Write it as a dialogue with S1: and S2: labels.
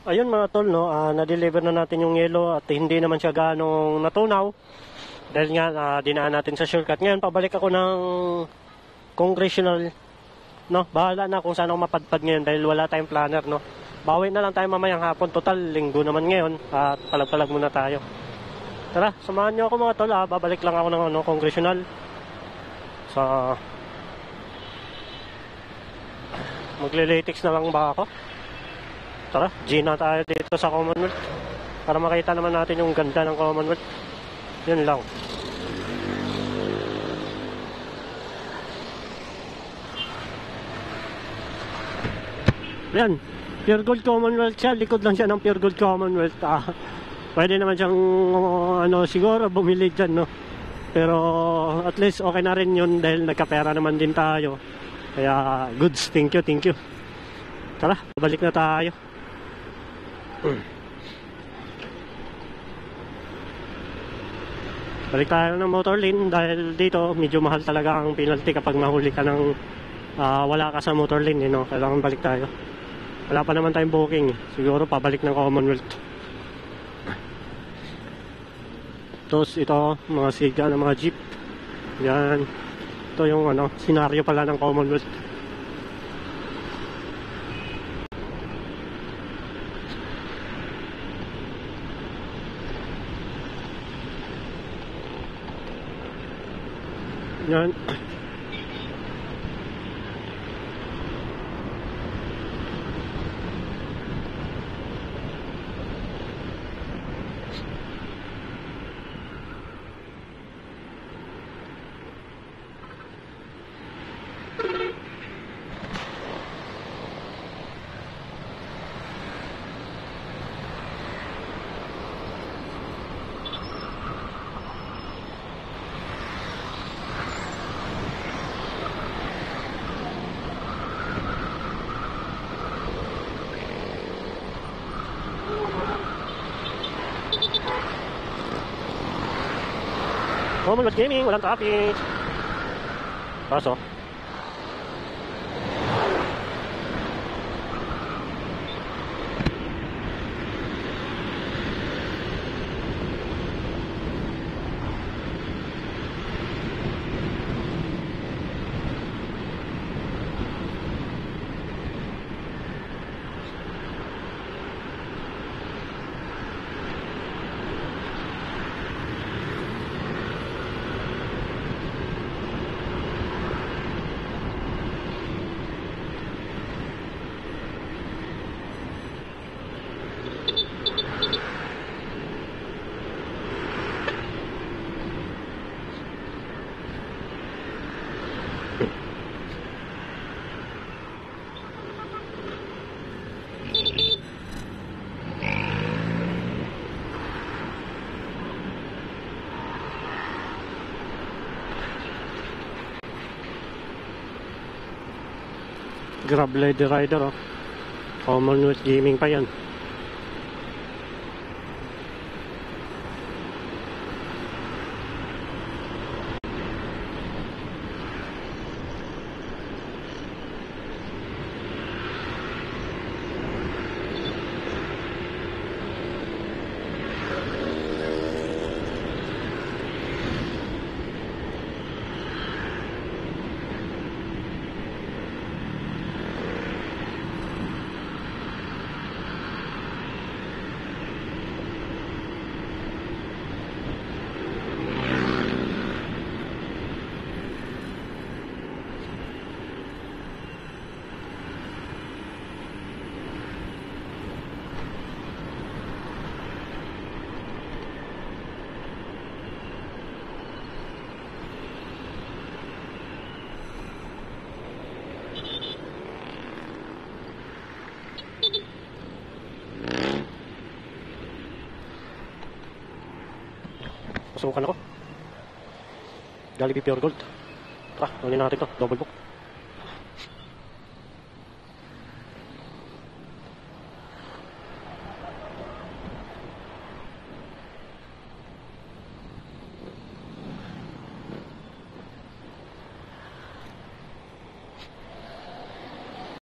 S1: Ayun mga tol, no, na-deliver na natin yung yelo at hindi naman siya ganong natunaw. Dahil nga, dinaan natin sa shortcut. Ngayon, pabalik ako ng congressional. No, bahala na kung saan ako mapadpad ngayon dahil wala tayong planner, no. Bawi na lang tayo mamayang hapon. Total, linggo naman ngayon at palag-palag muna tayo. Tara, samahan nyo ako mga tol, babalik lang ako ng congressional. Sa magle-latex na lang ba ako? Tara, Gina tayo dito sa Commonwealth para makita naman natin yung ganda ng Commonwealth. Yun lang. Yan, Pure Gold Commonwealth siya. Likod lang siya ng Pure Gold Commonwealth. Pwede naman siyang siguro bumili dyan, no? Pero at least okay na rin yun dahil nagkapera naman din tayo. Kaya goods, thank you. Tara, balik na tayo. Balik tayo ng motor lane dahil dito medyo mahal talaga ang penalty kapag mahuli ka ng wala ka sa motor lane, no? Kailangan balik tayo. Wala pa naman tayong booking, siguro pabalik ng Commonwealth. Tapos ito, mga siga ng mga jeep. Yan. Ito yung senaryo pala ng Commonwealth. Yan. Commonwealth Gaming, walang traffic. Paso. Grab Lady Rider, Commonwealth Gaming pa yan. Pasukan ako. Jollibee Pure Gold. Tara, kunin natin to. Double book.